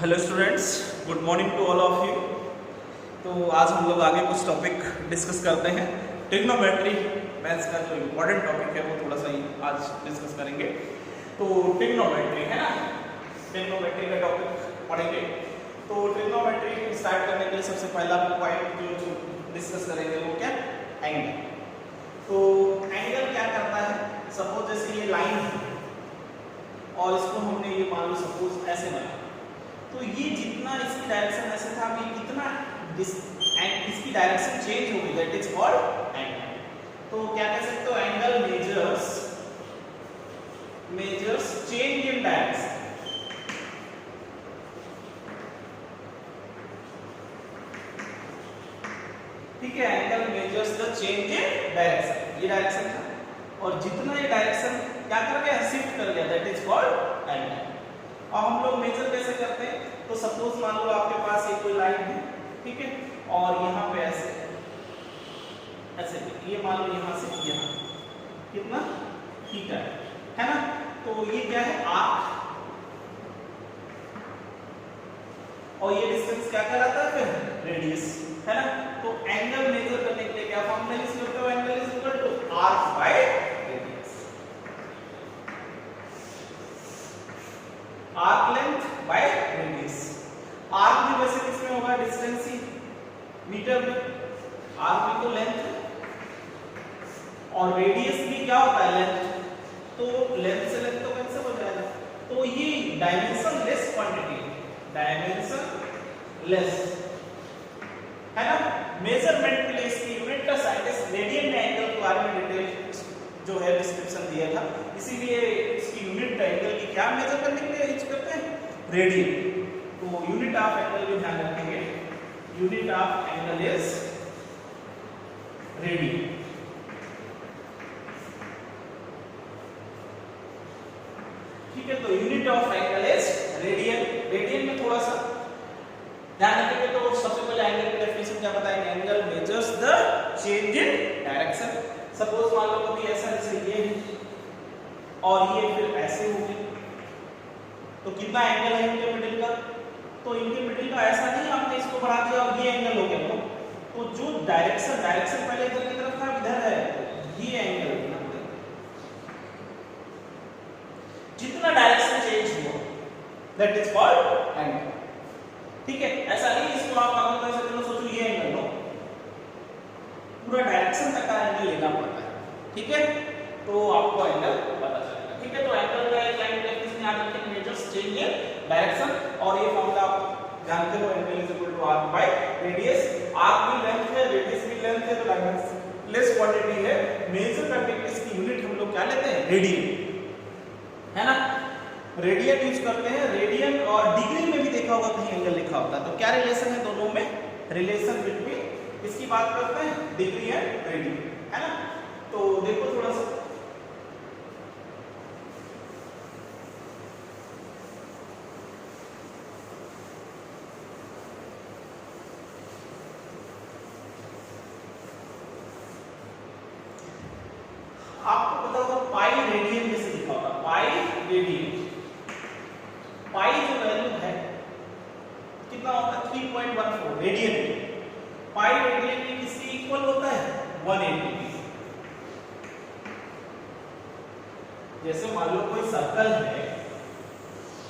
Hello students, good morning to all of you. तो आज हम लोग आगे कुछ टॉपिक डिस्कस करते हैं। ट्रिग्नोमेट्री मैथ्स का जो इम्पोर्टेंट टॉपिक है वो थोड़ा सा ही आज डिस्कस करेंगे। तो ट्रिग्नोमेट्री है ना, ट्रिग्नोमेट्री का टॉपिक पढ़ेंगे। तो ट्रिग्नोमेट्री स्टार्ट करने के लिए सबसे पहला पॉइंट जो डिस्कस करेंगे वो क्या, एंगल। तो एंगल क्या करता है, सपोज जैसे ये लाइन है और इसको हमने ये मान लो सपोज ऐसे बना, तो ये जितना इसकी डायरेक्शन ऐसे था अभी कितना इसकी डायरेक्शन चेंज हो गई, दैट इज कॉल्ड एंगल। तो क्या कह सकते हो, angle measures change in direction. ठीक है, angle measures the change in direction. ये डायरेक्शन था और जितना ये डायरेक्शन क्या कर गया, शिफ्ट कर गया, दैट इज कॉल्ड एंगल। और हम लोग मेजर कैसे करते हैं, तो सपोज मान लो आपके पास एक कोई लाइन है, ठीक है, और यहाँ पे ऐसे ऐसे ये मान लो यहाँ से यहाँ कितना थीटा है ना। तो ये क्या है, आर्क, और ये डिस्टेंस क्या कहलाता है, फिर रेडियस है ना। तो एंगल मेजर करने के लिए क्या फॉर्मूला यूज करते हो, angle is equal to arc by radius, arc length by radius. Arc भी वैसे किसमें होगा, डिस्टेंस ही मीटर में, आर्क भी तो लेंथ है और रेडियस भी क्या होता है, लेंथ। तो लेंथ से लेंथ तो कैंसिल हो जाएगा। तो ये dimension less quantity, dimension less है ना। मेजरमेंट के लिए इसकी यूनिट का साइंटिस्ट रेडियन में एंगल के बारे में डिटेल जो है डिस्क्रिप्शन दिया था, इसीलिए इसकी यूनिट एंगल की क्या मेजर करने के लिए यूज करते हैं, रेडियन। तो यूनिट ऑफ एंगल भी ध्यान रखेंगे, unit of angle is radian. ठीक है, तो unit of angle is radian. Radian में थोड़ा सा ध्यान रखेंगे। तो सबसे पहले एंगल की डेफिनेशन क्या बताएंगे, angle measures the change in direction. Suppose मान लो कभी ऐसा जैसे ये और ये फिर ऐसे हो गए, तो कितना एंगल है इनके मिडिल का, तो इनके मिडिल का ऐसा नहीं आपने इसको बढ़ा दिया और ये एंगल हो गया। तो जो डायरेक्शन पहले इधर की तरफ था, इधर है, ये एंगल जितना डायरेक्शन चेंज हुआ दैट इज कॉल्ड एंगल। ठीक है, ऐसा नहीं इसको आप अगर कर सकते हो, सोचो ये एंगल लो, पूरा डायरेक्शन तक का एंगल लेना पड़ता है। ठीक है, तो आपको एंगल पता चलेगा। ठीक है, तो एंगल का एक लाइन डेफिनेशन याद रखें, मेजर्स चेंज इन डायरेक्शन। और ये फॉर्मूला आप जानते हो, angle is equal to arc by radius. Arc भी लेंथ है, रेडियस भी लेंथ है, तो डायमेंशन लेस क्वांटिटी है। मेजर करने के इसकी यूनिट हम लोग क्या लेते हैं, रेडियन है ना। रेडियन यूज करते हैं, रेडियन। और डिग्री में भी देखा होगा कहीं एंगल लिखा होता है, तो क्या रिलेशन है दोनों में, रिलेशन बिटवीन इसकी बात करते हैं, डिग्री एंड रेडियन है ना। तो देखो थोड़ा सा, आपको पता होगा पाई रेडियन जैसे लिखा होगा, पाई रेडियन। पाई जो वैल्यू है कितना होता है, 3.14 रेडियन। पाई रेडियन में किसके इक्वल होता है, 180। जैसे मान लो कोई सर्कल है,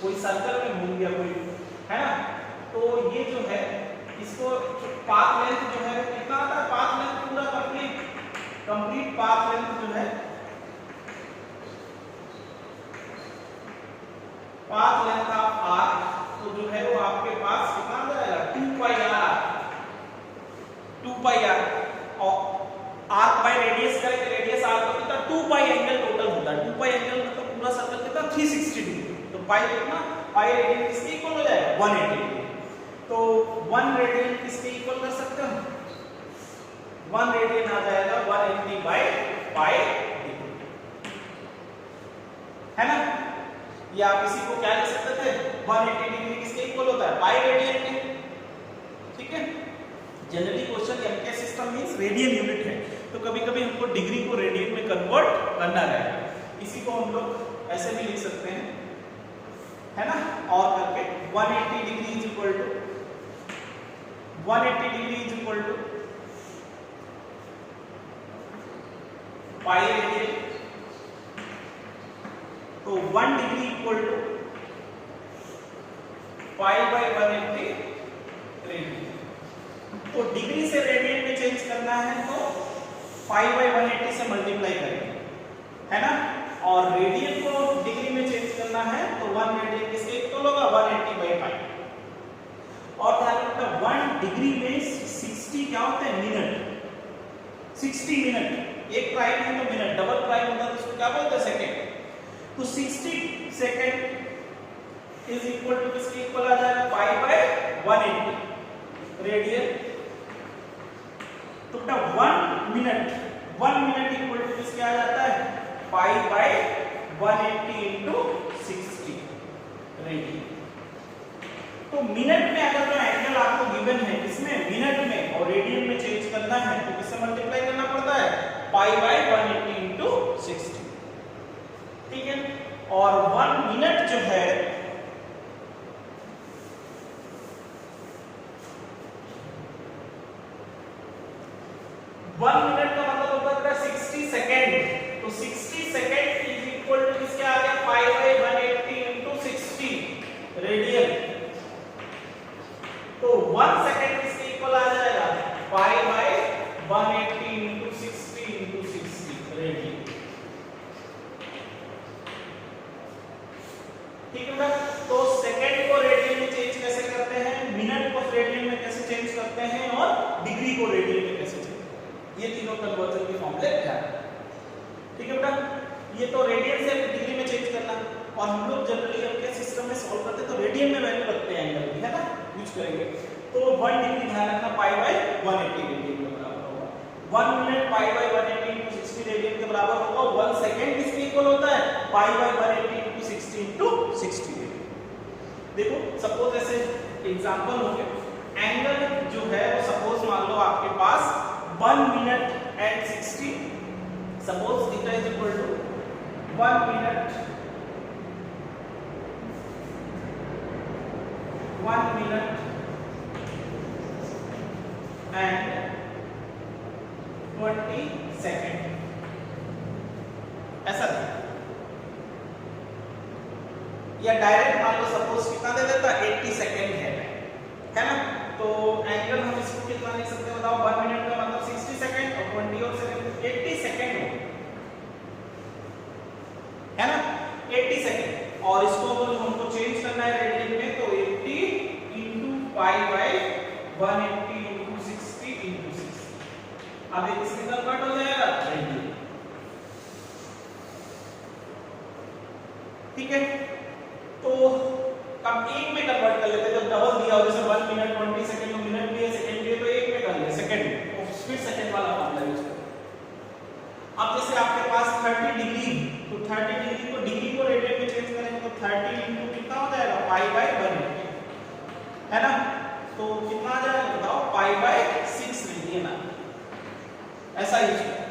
कोई सर्कल में घूम गया कोई, है ना। तो ये जो है इसको पाथ लेंथ जो है कितना आता है, पाथ लेंथ पूरा कंप्लीट पाथ लेंथ जो है, पाथ लेंथ ऑफ आर्क तो जो है वो आपके पास कितना आ जाएगा, 2 पाई आर। और आर्क बाय रेडियस करें, रेडियस आर्क का कितना, 2 पाई एंगल टोटल होता है। 2 पाई एंगल मतलब पूरा सर्कल कितना, 360 डिग्री। तो पाई कितना, पाई रेडियन किसके इक्वल हो जाएगा, 180 डिग्री। तो 1 रेडियन किसके इक्वल कर सकते हैं, 1 रेडियन आ जाएगा 180 बाय पाई डिग्री, है ना। या आप इसी को क्या लिख सकते थे, 180 डिग्री किसके इक्वल होता है, पाई रेडियन के। ठीक है, generally question MK system means radian unit है, तो कभी कभी हमको डिग्री को रेडियन में कन्वर्ट करना रहेगा। इसी को हम लोग ऐसे भी लिख सकते हैं, है ना, और करके 180 degree is equal to 180 degree is equal to pi radian, तो 1 degree equal to pi by 180 radian. तो डिग्री से रेडियन में चेंज करना है तो पाई बाय 180 से मल्टीप्लाई करेंगे, है ना, और रेडियन को डिग्री में चेंज करना है तो 1 रेडियन किसके इक्वल होगा 180 बाय पाई। और ध्यान रखना 1 डिग्री में 60 क्या होते हैं मिनट, 60 मिनट, एक प्राइम है तो मिनट, डबल प्राइम होता है तो उसको क्या बोलते हैं सेकंड। तो 60 सेकंड इज इक्वल टू किसके इक्वल आ जाएगा पाई बाय 180 रेडियन। तो बेटा 1 मिनट इक्वल टू किसके आ जाता है पाई बाय 180 इनटू 60 रेडियन। तो मिनट में अगर जो एंगल आपको गिवन है इसमें मिनट में और रेडियन में चेंज करना है तो किससे मल्टीप्लाई करना पड़ता है पाई बाय 180 इनटू 60, ठीक है। और 1 मिनट जो है 1 मिनट का मतलब होता है 60 सेकेंड, तो 60 सेकेंड इज इक्वल टू किसके आ गया पाई बाय 180 इनटू 60 रेडियन। तो 1 सेकेंड किसके इक्वल आ जाएगा पाई बाय 180 इनटू 60 रेडियन, ठीक है ना। तो सेकेंड को रेडियन में चेंज कैसे करते हैं, मिनट को रेडियन में कैसे चेंज करते हैं और डिग्री को रेडियन में कैसे चेंज, ये तीनों कन्वर्जन के फॉर्मूले क्या है, ठीक है बेटा। ये तो रेडियन से डिग्री में चेंज करना, और हम लोग जनरली अपने सिस्टम में सॉल्व करते हैं तो रेडियन में वैल्यू रखते हैं एंगल की, है ना, यूज करेंगे। तो 1 डिग्री ध्यान रखना पाई बाय 180 रेडियन के बराबर होगा, 1 minute pi by 180 into 60 radian के बराबर होगा, 1 सेकंड किसके इक्वल होता है पाई बाय 180 इनटू 60 रेडियन। देखो सपोज ऐसे एग्जांपल हो गया, एंगल जो है वो सपोज मान लो आपके पास 1 minute and 60, suppose theta is equal to 1 minute and 20 second, ऐसा था। या डायरेक्ट मान लो सपोज कितना दे देता 80 सेकेंड है ना, तो एंगल हम इसको कितना लिख सकते हैं बताओ, 1 मिनट का मतलब 60 सेकेंड और 20 और सेकेंड 80 सेकेंड है ना, 80 सेकेंड। और इसको अगर हमको चेंज करना है रेडियन में तो 80 into pi by 180 into 60 into 60, अब ये किसमें कन्वर्ट हो जाएगा रेडियन, ठीक है। तो अब एक में कन्वर्ट कर लेते हैं, जब डबल दिया हो जैसे 1 मिनट 20 सेकंड तो मिनट भी है सेकंड भी है, तो एक में कर ले सेकंड में, तो फिर सेकंड वाला फॉर्मूला यूज करें। अब जैसे आपके पास 30 डिग्री, तो 30 डिग्री को डिग्री को रेडियन में चेंज करेंगे तो 30 इनटू कितना हो जाएगा पाई बाय 180, है ना, तो कितना आ जाएगा बताओ पाई बाय 6 रेडियन, ऐसा यूज करें।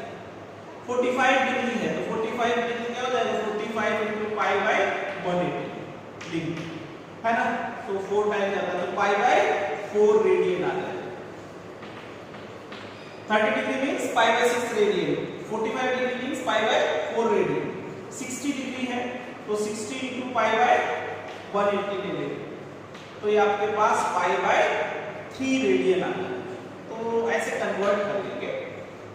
45 डिग्री है तो 45 डिग्री क्या हो जाएगा 45 इनटू पाई बाय 180 डिग्री, है ना, तो 4 टाइम जाता है तो पाई बाय 4 रेडियन आ जाएगा। 30 degree means pi by 6 radian, 45 degree means pi by 4 radian, 60 degree है तो 60 इनटू पाई बाय 180 डिग्री, तो ये आपके पास पाई बाय 3 रेडियन आ गया। तो ऐसे कन्वर्ट कर लेंगे,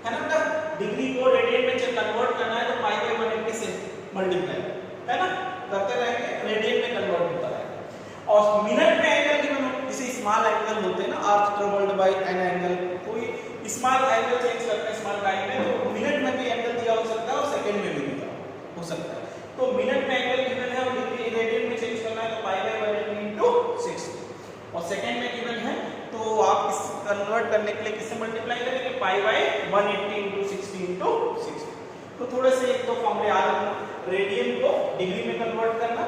है ना बेटा, डिग्री को रेडियन में कन्वर्ट करना है तो पाई बाय 180 से मल्टीप्लाई, है ना, करते रहेंगे, रेडियन में कन्वर्ट होता रहेगा। और मिनट में एंगल की जैसे स्मॉल एंगल होते हैं ना, arc troubled by an angle, कोई स्मॉल एंगल चेंज करते हैं स्मॉल टाइम में, तो मिनट में भी एंगल दिया हो सकता है और सेकंड में भी दिया हो सकता है। तो मिनट में एंगल गिवन है और डिग्री रेडियन में चेंज करना है तो पाई बाय 180 इनटू 60, और सेकंड में गिवन है तो आप इस कन्वर्ट करने के लिए किससे मल्टीप्लाई करेंगे पाई बाय 180 इनटू 60 इनटू 60। तो थोड़े से एक दो फॉर्मूले याद रखना, रेडियन को डिग्री में कन्वर्ट करना,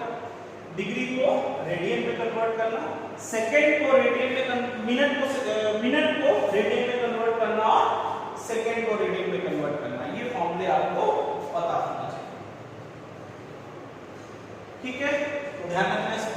डिग्री को रेडियन में कन्वर्ट करना, सेकंड को रेडियन में मिनट को रेडियन में कन्वर्ट करना और सेकंड को रेडियन में कन्वर्ट करना, ये फॉर्मूले आपको पता होना चाहिए, ठीक है, तो ध्यान रखना इसको।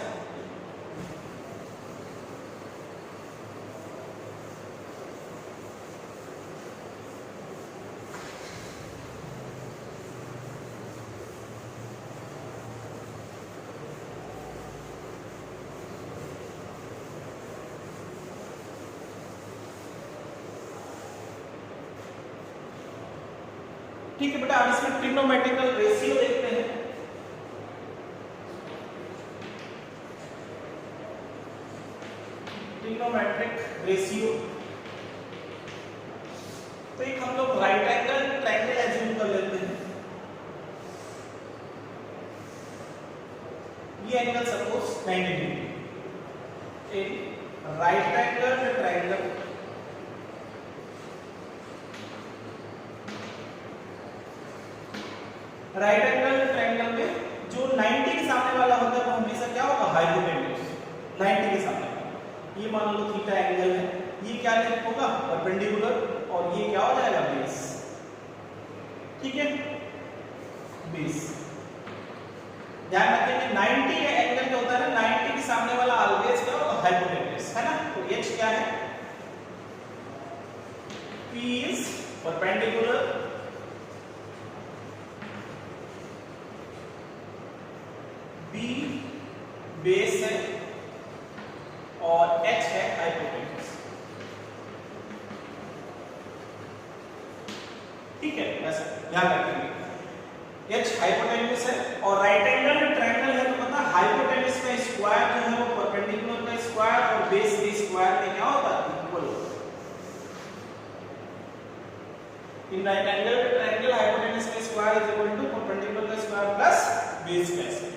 ठीक है बेटा, अब इसमें ट्रिग्नोमेट्रिकल रेशियो देखते हैं। ट्रिग्नोमेट्रिक रेशियो, तो एक हम लोग राइट एंगल ट्रायंगल एज्यूम कर लेते हैं। ये एंगल सपोज 90 डिग्री, एक right angle triangle right angle triangle में जो 90 के सामने वाला होता है वो हमेशा क्या होगा, हाइपोटेन्यूज। 90 के सामने वाला, ये मान लो थीटा एंगल है, ये क्या होगा, परपेंडिकुलर, और ये क्या हो जाएगा, बेस। ठीक है, बेस। ध्यान रखेंगे 90 एंगल जो होता है ना, 90 के सामने वाला ऑलवेज क्या होगा, हाइपोटेन्यूज, है ना। तो h क्या है, P is perpendicular, B base है, और H है हाइपोटेन्यूज। ठीक है, ऐसा ध्यान रखेंगे। H हाइपोटेन्यूज है और राइट एंगल ट्रायंगल है, तो पता हाइपोटेन्यूज का स्क्वायर जो है वो परपेंडिकुलर का स्क्वायर और बेस के स्क्वायर में क्या होता है, इक्वल होता है। In right angle triangle hypotenuse का square is equal to perpendicular का स्क्वायर प्लस बेस का स्क्वायर।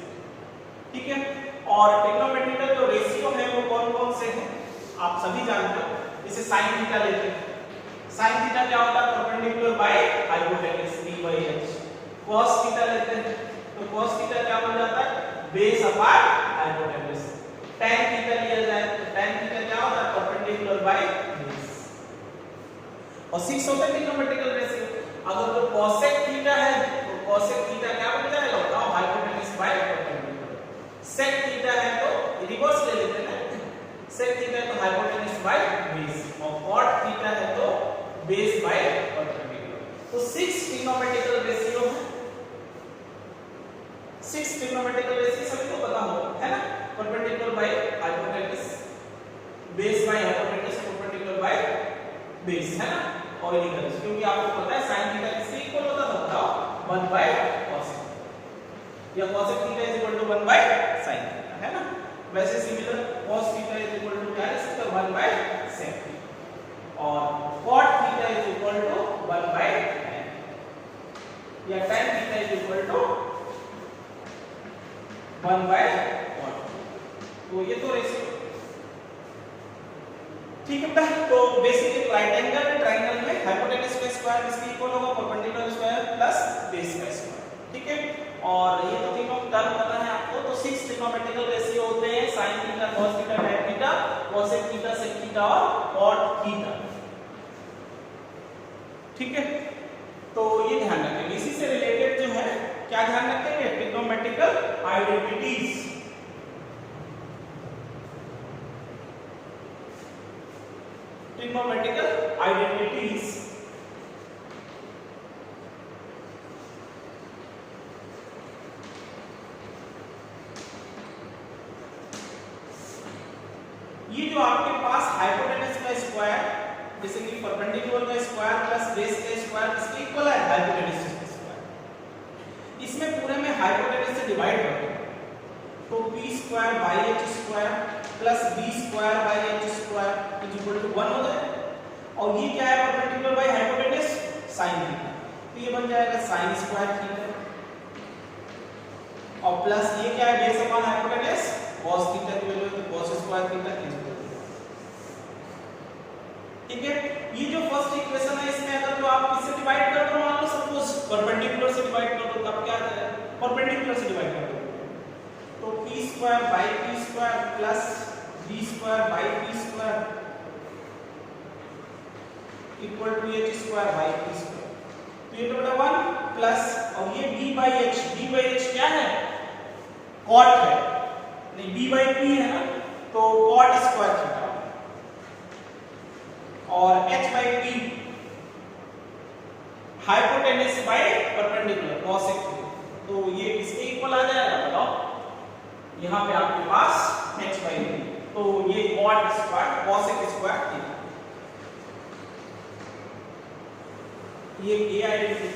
ठीक है, और ट्रिग्नोमेट्रिकल जो रेशियो है वो कौन कौन से हैं, आप सभी जानते हो। जैसे sin थीटा लेते हैं, sin थीटा क्या होता है, perpendicular by hypotenuse d/h। cos theta लेते हैं, तो cos थीटा क्या बन जाता है, base upon hypotenuse. tan theta लिया जाए तो tan थीटा क्या होता है, परपेंडिकुलर बाय बेस। और 6 होता है ट्रिग्नोमेट्रिकल रेशियो। अगर तो cosec थीटा है तो cosec थीटा क्या बन जाएगा, बताओ, hypotenuse by perpendicular. sec theta है तो रिवर्स ले लेते हैं ना, sec थीटा है तो हाइपोटेन्यूज बाय बेस, और cot थीटा है तो बेस बाय परपेंडिकुलर। तो 6 ट्रिग्नोमेट्रिकल रेशियो है। 6 ट्रिग्नोमेट्रिकल रेशियो सभी को पता होगा, है ना, perpendicular by hypotenuse, base by hypotenuse, perpendicular by base, है ना, और इक्वल, क्योंकि आपको पता है sin थीटा किससे इक्वल होता था, बताओ, 1 बाय cosec, या cosec theta is equal to 1 by sin theta, है ना। वैसे similar cos theta is equal to क्या है, इसका 1 बाय sec थीटा, और cot theta is equal to 1 by tan, या tan theta is equal to 1 by cot। तो ये तो रेशियो, ठीक है बेटा। तो बेसिकली राइट एंगल ट्रायंगल में हाइपोटेन्यूज का स्क्वायर किसके इक्वल होगा, परपेंडिकुलर स्क्वायर प्लस बेस का स्क्वायर। ठीक है, और ये तो तीनों टर्म पता है आपको। तो 6 ट्रिग्नोमेट्रिकल रेशियो होते हैं, sin theta, cos theta, tan theta, cosec theta, sec theta और cot थीटा। ठीक है, तो ये ध्यान रखेंगे। इसी से रिलेटेड जो है क्या ध्यान रखेंगे, ट्रिग्नोमेट्रिकल आइडेंटिटीज। ट्रिग्नोमेट्रिकल आइडेंटिटीज, ये जो आपके पास हाइपोटेन्यूज का स्क्वायर, जैसे कि परपेंडिकुलर का स्क्वायर प्लस बेस का स्क्वायर किसके इक्वल है, हाइपोटेन्यूज का स्क्वायर। इसमें पूरे में हाइपोटेन्यूज से डिवाइड कर दो, तो p square by h square plus b square by h square is equal to 1 हो जाएगा। और ये क्या है, perpendicular by hypotenuse, sin theta, तो ये बन जाएगा sin स्क्वायर थीटा, और प्लस ये क्या है, base upon hypotenuse, cos theta की वैल्यू है तो cos square theta is equal to. ठीक है, ये जो फर्स्ट इक्वेशन है इसमें अगर तो आप किससे डिवाइड कर दो, मान लो सपोज परपेंडिकुलर से डिवाइड कर दो, तब क्या आ जाएगा, परपेंडिकुलर से डिवाइड कर दो, तो p square by p square plus b square by p square equal to h square by p square. तो ये तो बटा 1 प्लस, और ये b बाय h क्या है, cot है, नहीं b बाय p है ना, तो cot स्क्वायर थीटा, और h by p hypotenuse by perpendicular, cosec theta, तो ये किसके इक्वल आ जाएगा, बताओ, यहाँ पे आपके पास h बाय p, तो ये cot square, cosec square theta, ये आइडेंटिटी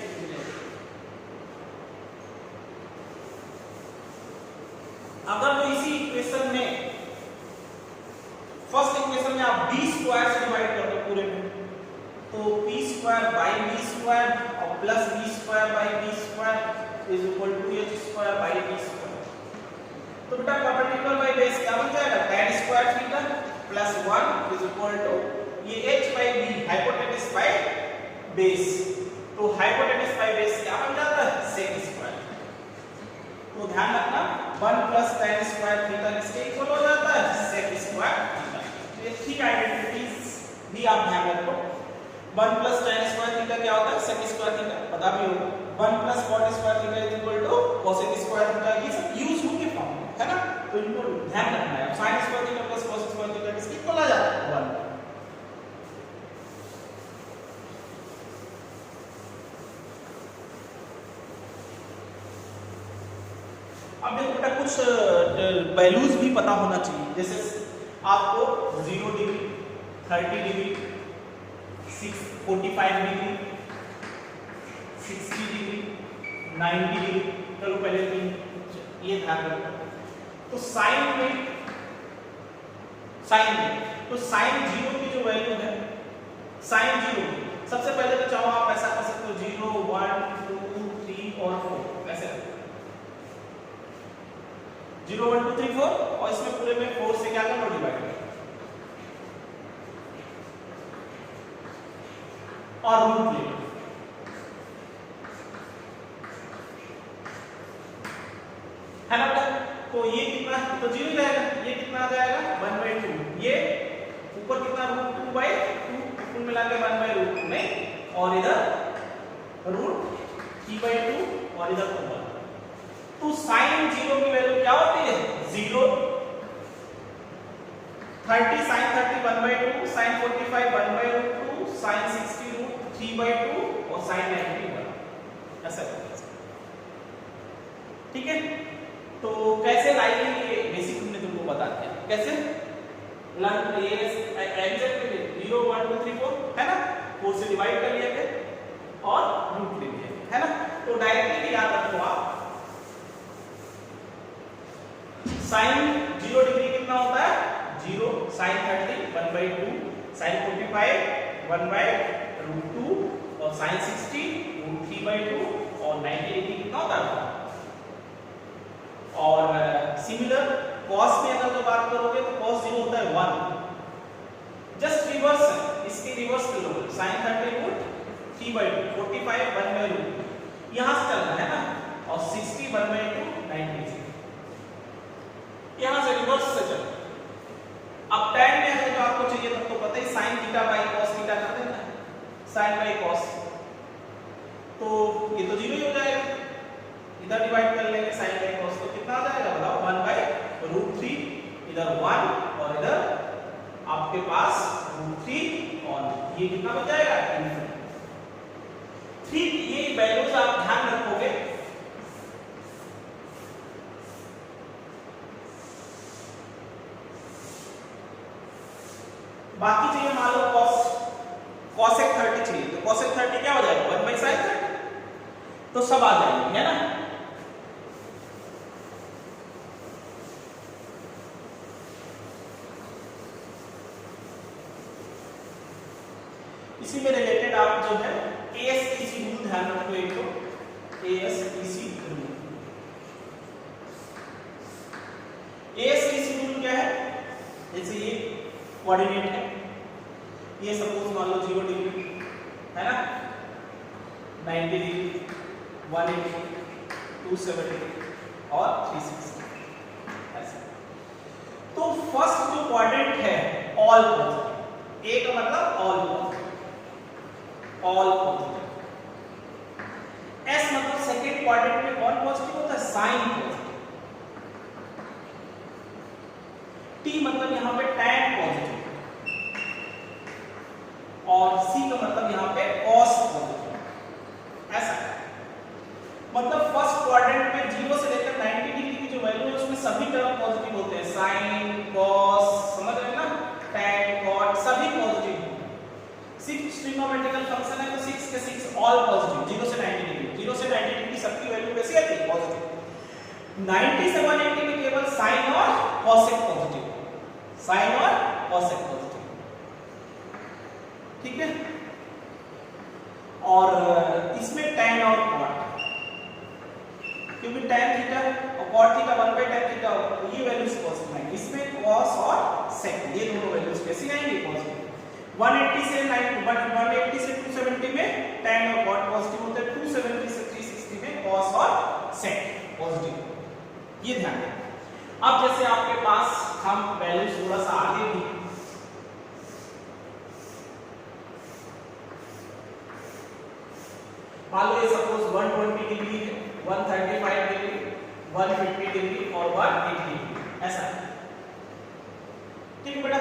आप b स्क्वायर से डिवाइड कर दो पूरे में, तो p square by b square और plus b square by b square is equal to h square by b square. तो बेटा परपेंडिकुलर बाय बेस क्या बन जाएगा, tan square theta plus 1 is equal to ये h by b hypotenuse by base, तो hypotenuse by base क्या बन जाता है, sec स्क्वायर। तो ध्यान रखना 1 प्लस tan स्क्वायर थीटा किसके इक्वल हो जाता है, sec स्क्वायर थीटा। ये थ्री आइडेंटिटीज भी आप ध्यान रखो। 1 प्लस tan स्क्वायर थीटा क्या होता है, sec स्क्वायर थीटा पता भी होगा। 1 plus cot square theta is equal to cosec square theta, ये सब यूज होंगे फॉर्म है ना, तो इनको ध्यान रखना है। sin square theta plus cos square theta किसके इक्वल आ जाता है, 1। अब देखो बेटा कुछ वैल्यूज भी पता होना चाहिए, जैसे आपको 0 degree, 30 degree, 45 degree, 60 degree, 90 degree, चलो पहले ये ध्यान रखो। तो साइन में तो साइन 0 की जो वैल्यू है, साइन 0 सबसे पहले तो चाहो आप ऐसा कर सकते हो 0 1 2 3 और 4 ऐसे 0 1 2 3 4 और इसमें पूरे में 4 से क्या करना, डिवाइड और रूट ले है ना बेटा। तो ये कितना, तो 0 रहेगा, ये कितना आ जाएगा 1/2, ये ऊपर कितना √2/2 कुल मिला के 1/√2 में, और इधर √3/2 और इधर 2। तो sin 0 की वैल्यू क्या होती है, 0। 30 sin 30 1/2, sin 45 1/√2, sin 60 √3/2 और sin 90 1, ऐसा ठीक है। तो कैसे लाएंगे ये बेसिक हमने तुमको बता दिया, कैसे लर्न ये एग्जैक्टली 0 1 2 3 4 है ना, 4 से डिवाइड कर लिया फिर और रूट ले लिया है ना। तो डायरेक्टली याद रखो आप, sin 0 डिग्री कितना होता है, 0, sin 30 1/2, sin 45 1/√2 और sin 60 √3/2 और 90 डिग्री कितना होता है। और सिमिलर cos में अगर जो बात करोगे तो cos 0 होता है 1, जस्ट रिवर्स है, इसके रिवर्स कर लो, sin 30 √3/2, 45 1/√2 यहां से चलना है ना, और 60 1/2 90 यहां से रिवर्स से चलो। अब tan में है तो आपको चाहिए तब तो पता ही sin theta by cos theta कर देना है, sin बाय cos, तो ये तो 0 ही हो जाएगा, इधर डिवाइड कर लेंगे sin बाय cos, तो कितना आ जाएगा बताओ, 1/√3, इधर 1 और इधर आपके पास √3 और ये कितना बच जाएगा, 3। ये वैल्यूज आप ध्यान रखोगे। बाकी चाहिए मान लो cosec 30 चाहिए, तो cosec 30 क्या हो जाएगा, 1/sin 30, तो सब आ जाएंगे है ना। इसी में रिलेटेड आप जो है ASTC रूल ध्यान रखो, एक तो ASTC रूल। ASTC रूल क्या है, जैसे ये कोऑर्डिनेट है, ये सपोज मान लो 0 डिग्री है ना, 90 डिग्री 180 270 और 360 ऐसे। तो फर्स्ट जो क्वाड्रेंट है ऑल पॉजिटिव, ए का मतलब all positive, all positive. S मतलब सेकंड क्वाड्रेंट में कौन पॉजिटिव होता है, साइन पॉजिटिव। टी मतलब यहां पे tan पॉजिटिव, और सी का मतलब यहां पे cos पॉजिटिव, ऐसा मतलब फर्स्ट क्वाड्रेंट में 0 से लेकर 90 डिग्री की जो वैल्यू है उसमें सभी टर्म पॉजिटिव होते हैं, sin cos समझ रहे हैं ना, tan cot सभी पॉजिटिव होते हैं। 6 ट्रिग्नोमेट्रिकल फंक्शन है तो 6 के 6 ऑल पॉजिटिव, 0 से 90 डिग्री, 0 से 90 डिग्री सबकी वैल्यू कैसी आती है, पॉजिटिव। 90 से 180 में केवल sin और cosec पॉजिटिव, sin और cosec पॉजिटिव, ठीक है। और इसमें tan और cot, क्योंकि tan थीटा और cot थीटा 1/tan थीटा, तो ये वैल्यूज पॉजिटिव आएंगे। इसमें cos और sec ये दोनों वैल्यूज कैसी आएंगी? पॉजिटिव। 180 से 270 में tan और cot पॉजिटिव होते हैं, 270 से 360 में cos और sec पॉजिटिव, ये ध्यान रखें। अब जैसे आपके पास हम वैल्यूज थोड़ा सा आगे भी, मान लो ये सपोज 120 डिग्री है, 135 डिग्री, 150 डिग्री और 180 डिग्री, ऐसा। ठीक है बेटा,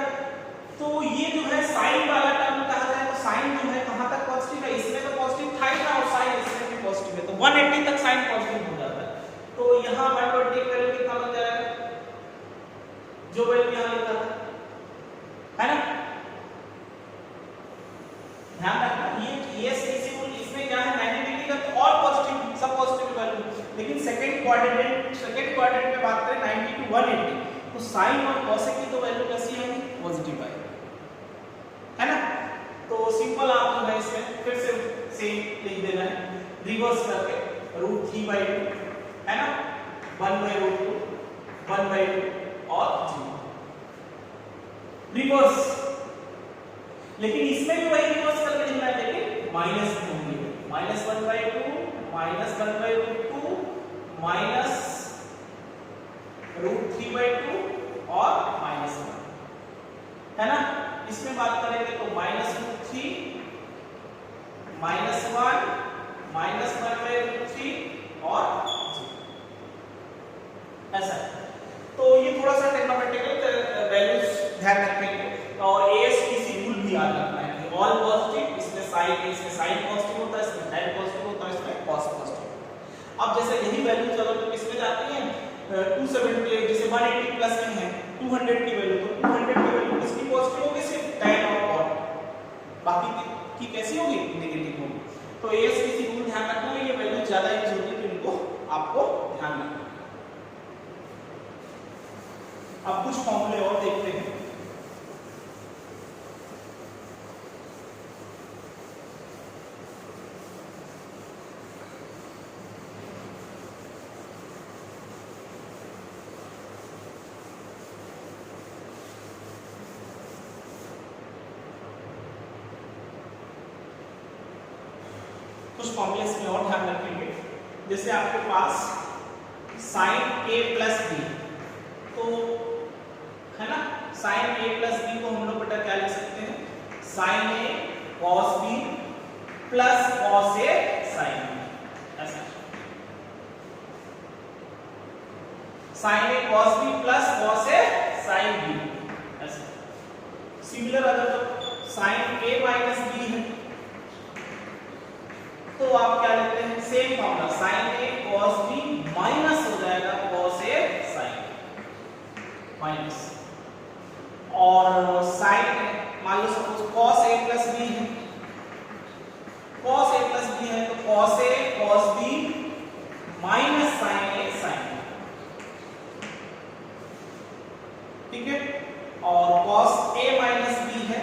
तो ये जो है साइन वाला टर्म कहा जाए तो साइन जो है कहां तक पॉजिटिव है? इसमें तो पॉजिटिव था ही ना, और साइन इसमें भी पॉजिटिव है, तो 180 तक साइन पॉजिटिव हो जाता है। तो यहां 120 वैल्यू कितना बन जाएगा? जो वैल्यू यहां लिखा था, है ना? ध्यान रखना, ये इसमें क्या है 90 डिग्री का, तो और पॉजिटिव, सब पॉजिटिव वैल्यू। लेकिन सेकंड क्वाड्रेंट में बात करें 90 टू 180, तो साइन और कोसेक की तो वैल्यू कैसी आएगी? पॉजिटिव आएगी, है ना? तो सिंपल आप जो है इसमें फिर से सेम लिख देना है, रिवर्स करके √3/2, है ना, 1/√2, 1/2 और 0 रिवर्स। लेकिन इसमें भी वही रिवर्स करके लिखना है, लेकिन माइनस होंगे, -1/2, -1/√2, -√3/2 और -1, है ना? इसमें बात करेंगे तो -√3, -1, -1/√3 और 0, ऐसा। तो ये थोड़ा सा टेक्नोमेटिकल वैल्यूज ध्यान रखेंगे, और ASTC रूल भी याद रखना है कि ऑल पॉजिटिव, इसमें साइन पॉजिटिव होता है, इसमें tan पॉजिटिव होता है, इसमें cos पॉजिटिव। अब जैसे यही वैल्यूज अगर तो किसमें जाती हैं 270, जैसे 180 प्लस में है 200 की वैल्यू, तो 200 की वैल्यू किसकी पॉजिटिव होगी? सिर्फ tan और cot, बाकी की कैसी होगी? नेगेटिव होगी। तो ASTC रूल ध्यान रखना है, ये वैल्यू ज्यादा यूज होती है, तो इनको आपको ध्यान रखना। अब कुछ फॉर्मूले और देखते हैं। कुछ फॉर्मूले में और ध्यान रखेंगे, जैसे आपके पास sin a प्लस b, तो है ना, sin a प्लस b को हम लोग बेटा क्या लिख सकते हैं? sin a cos b plus cos a sin b, ऐसा। sin a cos b plus cos a sin b, ऐसा। सिमिलर अगर तो sin a माइनस b है, तो आप क्या लेते हैं? Same formula sin a cos b minus हो जाएगा cos a sin माइनस, और sin मान लो suppose cos a plus b है, cos a प्लस b है, तो cos a cos b minus sin a sin b, ठीक है। और cos a माइनस b है,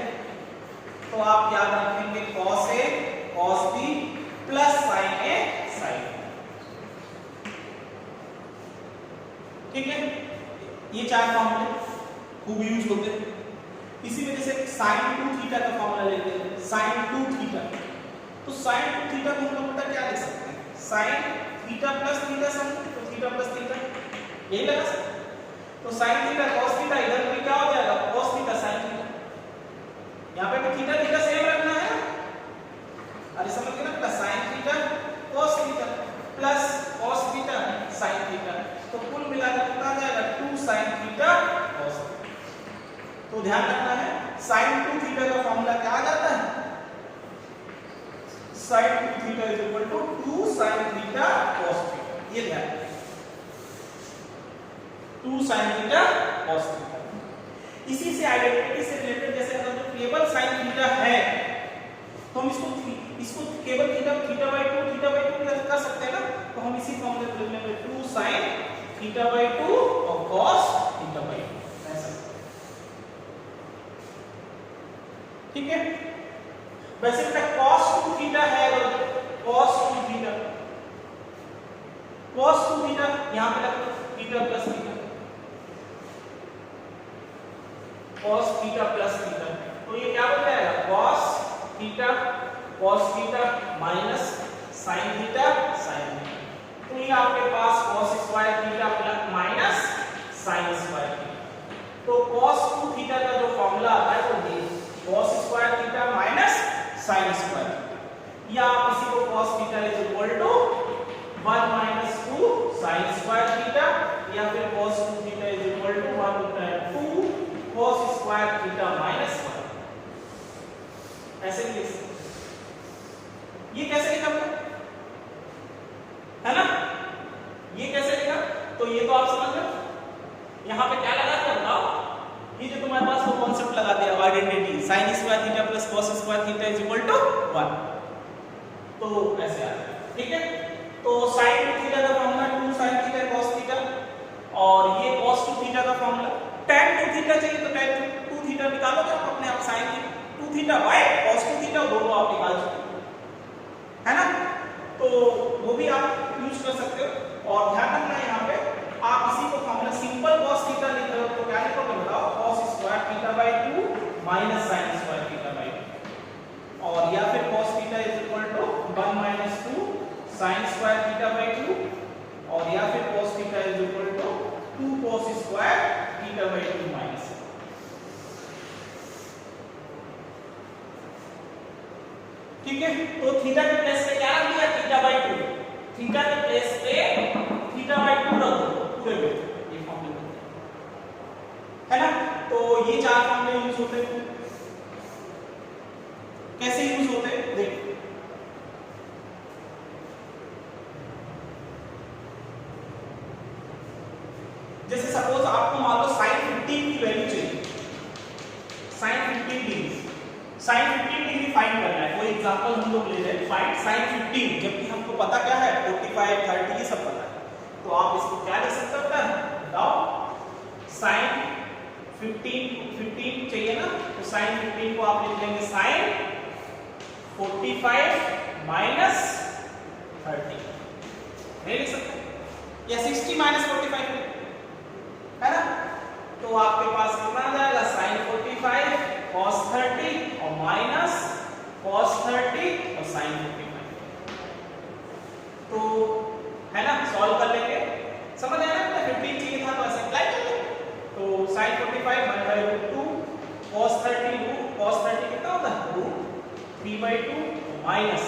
तो आप याद रखेंगे cos a cos b plus sin a sin, ठीक है। ये चार फॉर्मूले खूब यूज होते हैं। इसी वजह से sin 2 थीटा का फॉर्मूला लेते हैं, sin 2 थीटा, तो sin 2 थीटा को हम लोग पता क्या लिख सकते हैं? sin theta plus theta sin, तो थीटा प्लस थीटा यही लगा सकते हैं। तो sin थीटा cos थीटा, इधर भी क्या हो जाएगा? cos थीटा sin थीटा, यहाँ पे भी थीटा थीटा सेम रखना है, अरे समझ गए ना बेटा? sin theta cos theta plus cos theta sin theta, तो कुल मिलाकर कितना आ जाएगा? 2 sin थीटा cos थीटा। तो ध्यान रखना है sin 2 थीटा का फॉर्मूला क्या आ जाता है? sin 2 theta is equal to 2 sin theta cos theta, ये ध्यान रखना, 2 sin थीटा cos थीटा। इसी से आइडेंटिटी से रिलेटेड, जैसे अगर जो केवल sin थीटा है तो हम इसको केवल थीटा बाय 2 कर सकते हैं ना, तो हम इसी फॉर्मूले को लिख लेंगे 2 sin थीटा बाय 2 और cos थीटा बाय 2, ऐसा, ठीक है। वैसे बेटा cos 2 थीटा है, cos 2 थीटा, cos 2 थीटा यहां पे रख दो, theta plus theta, cos theta plus theta, तो ये क्या बन जाएगा cos theta minus sin theta sin theta, तो ये आपके पास cos square theta plus minus sin square theta. तो cos 2 थीटा का जो फॉर्मूला आता है वो ये cos square theta minus sin square theta, या आप इसी को cos theta is equal to 1 minus 2 sin square theta, या फिर cos 2 theta is equal to 2 cos square theta minus 1, ऐसे लिख सकते। ये कैसे लिखा है ना, ये कैसे लिखा, तो ये तो आप समझ गए। यहां पे क्या लगा दिया बताओ, ये जो तुम्हारे पास वो कॉन्सेप्ट लगा दिया identity sin square theta plus cos square theta is equal to 1, तो ऐसे आ गया, ठीक है। तो sin थीटा का formula 2 sin theta cos theta, और ये cos 2 थीटा का फॉर्मूला tan 2 थीटा चाहिए तो tan 2 थीटा निकालोगे आप अपने आप, sin 2 theta by cos 2 theta दोनों आप निकाल सकते है ना, तो वो भी आप यूज कर सकते हो। और ध्यान रखना यहाँ पे आप इसी को फॉर्मूला सिंपल cos थीटा लिख रहे हो तो क्या लिखोगे बताओ, cos square theta by 2 minus sin square theta by 2, और या फिर cos theta is equal to 1 minus 2 sin square theta by 2, और या फिर cos theta is equal to 2 cos square theta by 2 minus. ठीक है, तो थीटा के प्लेस पे क्या रख दिया, थीटा बाय 2, थीटा के प्लेस पे थीटा बाय 2 रख दो पूरे में, ये फॉर्मूला है ना। तो ये चार फॉर्मूले यूज होते हैं, कैसे यूज होते हैं देखो। जैसे सपोज आपको मान लो sin 15 की वैल्यू चाहिए, sin 15 degree, sin 15 degree find करना है, कोई एग्जांपल हम लोग ले रहे हैं, फाइंड sin 15, जबकि हमको पता क्या है 45 30 ये सब पता है, तो आप इसको क्या लिख सकते हो बताओ, sin 15 चाहिए ना, तो sin 15 को आप लिख लेंगे sin 45 माइनस 30, नहीं लिख सकते, या 60 माइनस 45 है ना, तो आपके पास कितना आ जाएगा sin 45 cos 30 और माइनस cos 30 और sin 45, तो है ना, सॉल्व कर लेंगे, समझ आया ना, 15 चाहिए था तो ऐसे अप्लाई कर लो, तो sin 45 1 by √2 cos 30 कितना होता है √3/2 माइनस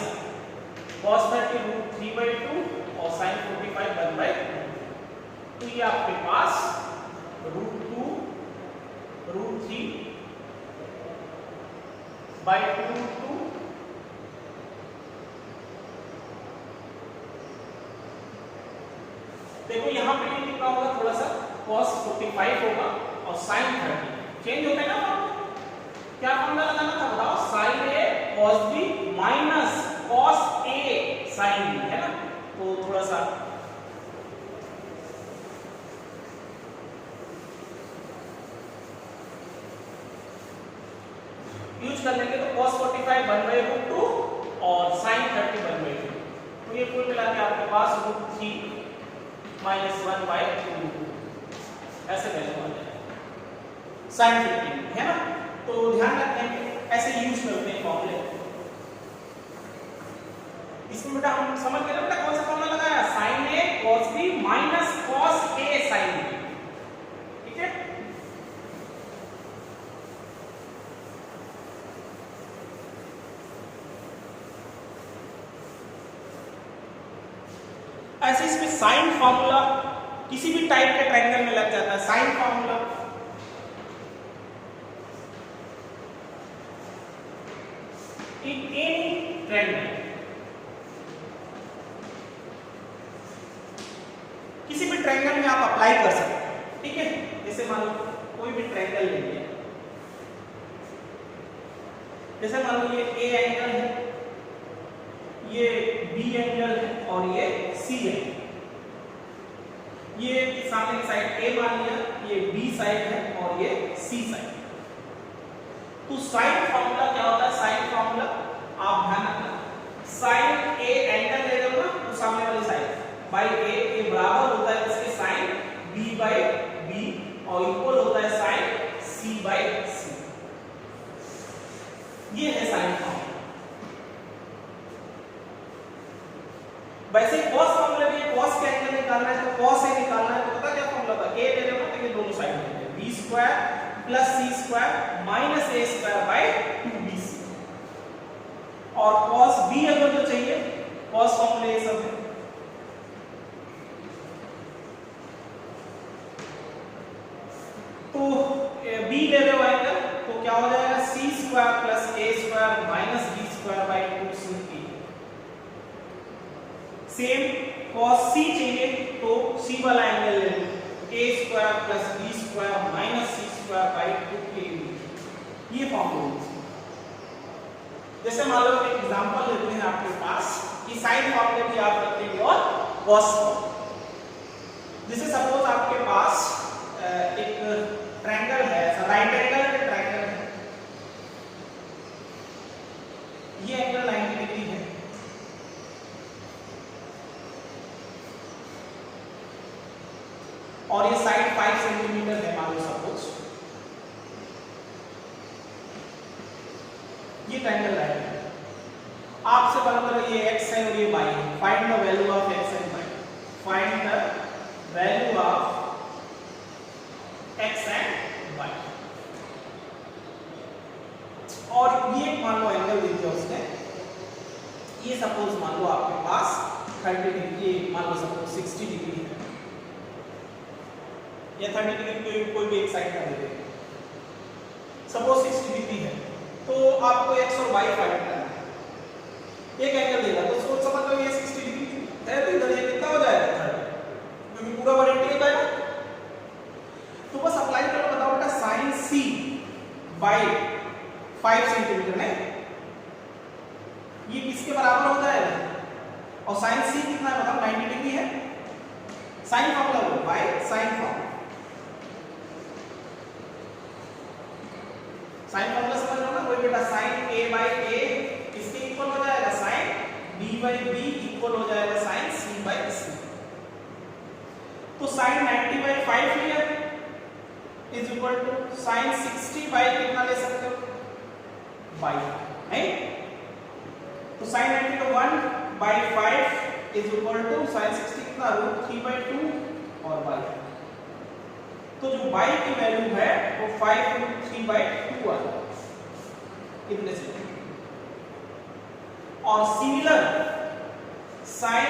cos 30 √3/2 और sin 45 1/2, तो ये आपके पास √2 √3 by 2 देखो यहाँ पे ये कितना होगा, थोड़ा सा cos 45 होगा और sin 30 चेंज होते हैं ना, क्या फॉर्मूला लगाना था बताओ, sin a cos b minus cos a sin b, है ना, तो थोड़ा सा यूज कर लेंगे, तो cos 45 1/√2 और sin 30 1/2, तो ये कुल मिला के आपके पास √3 माइनस 1/2 ऐसे वैल्यू आ जाएगा sin 15, है ना, तो ध्यान रखते हैं ऐसे यूज करते हैं फॉर्मूले। इसमें बेटा हम समझ गए ना बेटा कौन सा फॉर्मूला लगाया, sin a cos b minus cos a sin b, ठीक है। ऐसे इसमें साइन फार्मूला किसी भी टाइप के ट्रायंगल में लग जाता है, sine formula in any triangle, किसी भी ट्रायंगल में आप अप्लाई कर सकते हैं, ठीक है। जैसे मान लो कोई भी ट्रायंगल ले लिया, जैसे मान लो ये ए एंगल है, ये बी एंगल है और ये सी है, ये सामने की साइड ए मान लिया, ये बी साइड है और ये सी साइड, तो साइन फार्मूला क्या होता है, साइन फार्मूला आप ध्यान रखना, साइन ए एंगल ले लो ना तो सामने वाली साइड बाई ए के बराबर होता है इसके साइन बी बाई बी और इक्वल होता है साइन सी बाई सी। ये है साइन फॉर्मूला। वैसे cos फॉर्मूला भी है, cos का एंगल निकालना है तो cos a निकालना है तो पता क्या फॉर्मूला था, a ले लेना तो ये दोनों साइड में है b square plus c square minus a square by 2bc। और cos b अगर जो चाहिए, cos फॉर्मूला ये सब है, तो b ले रहे हो एंगल तो क्या हो जाएगा c square plus a square minus b square bye 2c। Same cos c चाहिए तो c वाला एंगल ले लो, a square plus b square minus c square by 2a। ये फॉर्मूला। जैसे मान लो एक एग्जांपल लेते हैं आपके पास कि साइन फॉर्मूले भी आप रखेंगे और cos। जैसे सपोज आपके पास एक ट्रायंगल है, राइट एंगल के ट्रायंगल है, ये एंगल 90 डिग्री है और ये साइड 5 सेंटीमीटर है, मान लो सपोज ये ट्रायंगल राइट है। आपसे बराबर ये x है और ये y है। Find the value of x and y। Find the value of x and y। और ये मान लो एंगल दे दिया उसने, ये सपोज मान लो आपके पास 30 डिग्री, मान लो सपोज 60 डिग्री है या 30 डिग्री कोई भी एक साइड का दे दे, सपोज 60 डिग्री है तो आपको x और y फाइंड करना है। एक एंगल देगा तो सोच समझ लो ये 60 डिग्री है तो इधर ये कितना हो जाएगा 30, क्योंकि पूरा 180 का है। तो बस अप्लाई करो, बताओ बेटा sin c बाय 5 सेंटीमीटर है ये किसके बराबर हो जाएगा, और sin c कितना है बताओ 90 डिग्री है। sin फॉर्मूला लो by sin formula, sin formula समझ लो ना कोई बेटा, sin a बाय a किसके इक्वल हो जाएगा, sin b by b equal हो जाएगा sin c बाय c। तो sin 90 बाय 5 लिया is equal to sin 60 by कितना ले सकते हो, बाय नहीं, तो sin 90 का 1 by 5 is equal to sin 60 कितना √3 बाय 2 और y। तो जो y की वैल्यू है वो 5√3 बाय 2 आ जाएगा इतने से। और similar sin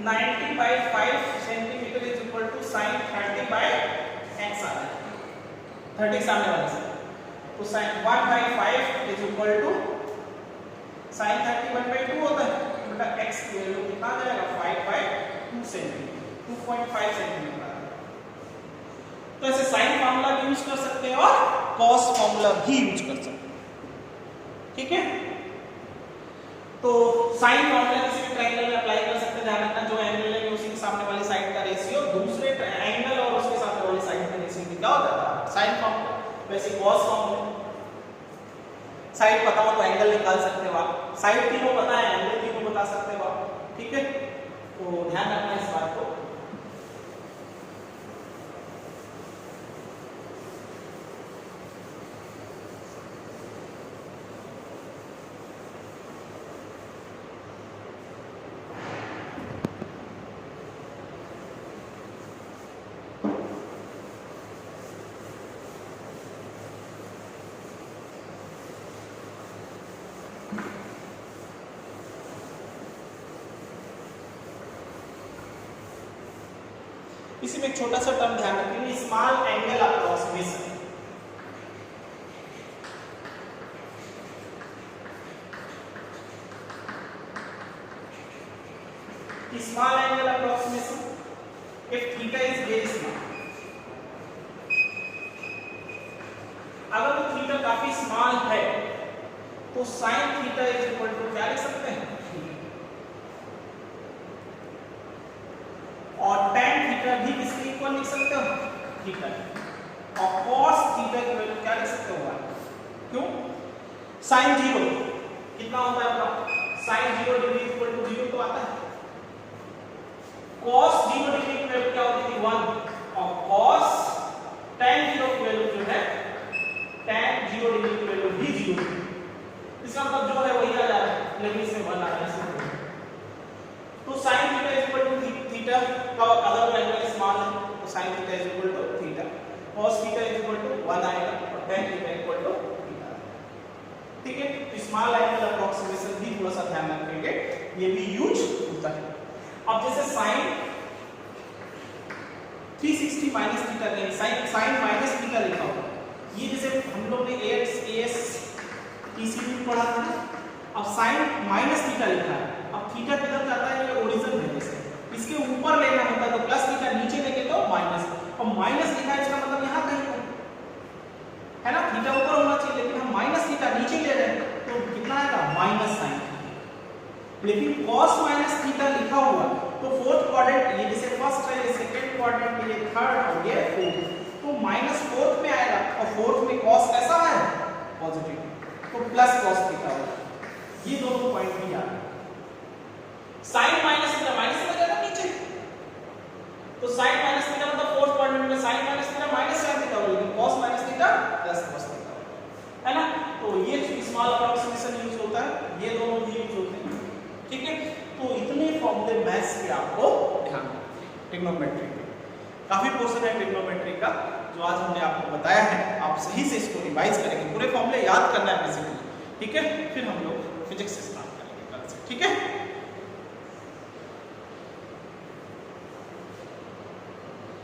90 by 5 centimetre is equal to sin 30 by x आ जाएगा, 30 सामने वाले से, तो sin 1 by 5 is equal to sin 30 1 by 2 होता है, बेटा x की वैल्यू कितना आ जाएगा 5 बाय 2 सेंटीमीटर, 2.5 सेंटीमीटर। तो ऐसे साइन फॉर्मूला भी यूज कर सकते हैं और cos फॉर्मूला भी यूज कर सकते हैं, ठीक है। तो साइन फॉर्मूला किसी भी ट्रायंगल में अप्लाई कर सकते हैं। ध्यान रखना जो एंगल लेंगे उसी के सामने वाली साइड का रेशियो दूसरे एंगल और उसके सामने वाली साइड का रेशियो क्या होता है, साइन फॉर्मूला। वैसे cos फॉर्मूला, साइड पता हो तो एंगल निकाल सकते हो आप, साइड तीनों पता है एंगल तीनों बता सकते हो आप, ठीक है। तो ध्यान रखना इस बात को। इसी में एक छोटा सा टर्म ध्यान रखेंगे, small angle approximation. Small angle approximation if theta is very small. अगर तो थीटा काफी स्मॉल है तो sine theta is equal to क्या लिख सकते हैं, और tan थीटा भी किसके इक्वल लिख सकते हो, थीटा। और cos थीटा की वैल्यू क्या लिख सकते हो, क्यों, sin 0 कितना होता है आपका sin 0 डिग्री इक्वल टू 0 तो आता है। cos 0 डिग्री की वैल्यू क्या होती थी 1 और cos tan 0 की वैल्यू जो है tan 0 डिग्री की वैल्यू भी 0 थी। इसका मतलब जो है वही आ जा रहा है लेकिन इसमें 1 आ रहा है। तो sin theta is equal to theta का अगर एंगल स्मॉल है तो sin theta is equal to theta, cos theta is equal to 1 आएगा और tan theta equal to theta. ठीक है, तो स्मॉल एंगल अप्रोक्सीमेशन भी थोड़ा सा ध्यान रखेंगे, ये भी यूज होता है। अब जैसे sin 360 माइनस थीटा नहीं sin माइनस थीटा लिखा हुआ, ये जैसे हम लोग ने as TC में पढ़ा था, अब sin माइनस थीटा लिखा है। अब थीटा किधर जाता है, ये ओरिजिन है, जैसे इसके ऊपर लेना होता है तो प्लस थीटा, नीचे लेके तो माइनस, और माइनस लिखा है इसका मतलब यहाँ कहीं है ना, थीटा ऊपर होना चाहिए लेकिन हम माइनस थीटा नीचे ले रहे हैं तो कितना आएगा माइनस sin थीटा। लेकिन cos माइनस थीटा लिखा हुआ तो फोर्थ क्वाड्रेंट, ये जैसे फर्स्ट है, ये सेकंड क्वाड्रेंट, ये थर्ड और ये फोर्थ, तो माइनस फोर्थ में आएगा और फोर्थ में cos कैसा है पॉजिटिव, तो प्लस cos थीटा होगा। ये दोनों पॉइंट भी याद है। sin माइनस थीटा माइनस में जाएगा नीचे, तो sin माइनस थीटा मतलब फोर्थ क्वाड्रेंट में sin minus theta minus sin theta होगा, लेकिन cos minus theta plus cos theta होगा, है ना। तो ये स्मॉल अप्रोक्सीमेशन यूज होता है, ये दोनों भी यूज होते हैं। ठीक है, तो इतने फॉर्मूले मैथ्स के आपको ध्यान रखना। ट्रिग्नोमेट्री काफी पोर्शन है ट्रिग्नोमेट्री का जो आज हमने आपको बताया है, आप सही से इसको रिवाइज करेंगे, पूरे फॉर्मूले याद करना है बेसिकली। ठीक है, फिर हम लोग फिजिक्स से स्टार्ट करेंगे कल से। ठीक है।